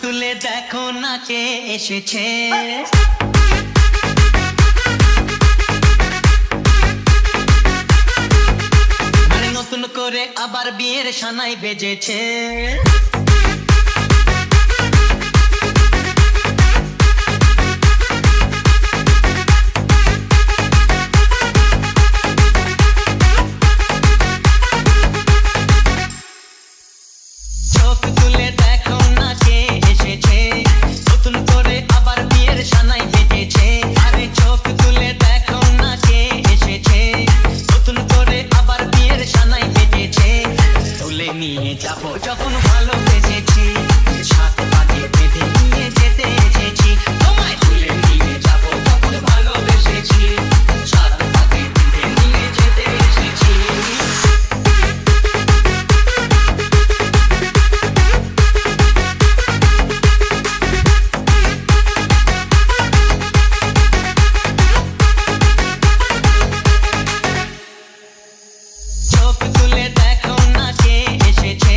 তুলে দেখো না কে এসেছে। মানে নতুন করে আবার বিয়ের সানাই বেজেছে। চোখ তুলে দেখো না কে এসেছে, নতুন করে আবার বিয়ের সানাই বেজেছে। আরে চোখ তুলে দেখো না কে এসেছে, নতুন করে আবার বিয়ের সানাই বেজেছে। তুলে নিয়ে যাবো যখন ভালোবেসেছি, সাথে পাকে বেঁধে নিয়ে যেতে এসেছি। তোমায় তুলে নিয়ে যাবো যখন ভালোবেসেছি, সাথে পাকে বেঁধে নিয়ে যেতে এসেছি। চোখ তুলে দেখো না কে এসেছে,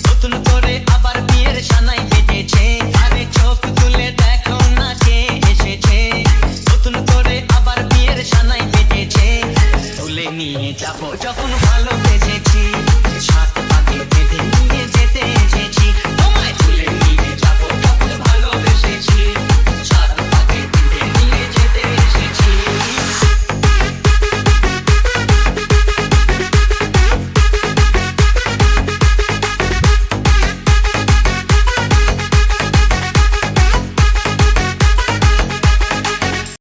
নতুন করে আবার বিয়ের সানাই বেজেছে। আরে চোখ তুলে দেখো না কে এসেছে, নতুন করে আবার বিয়ের সানাই বেজেছে। তুলে নিয়ে যাবো যখন ভালোবেসেছি।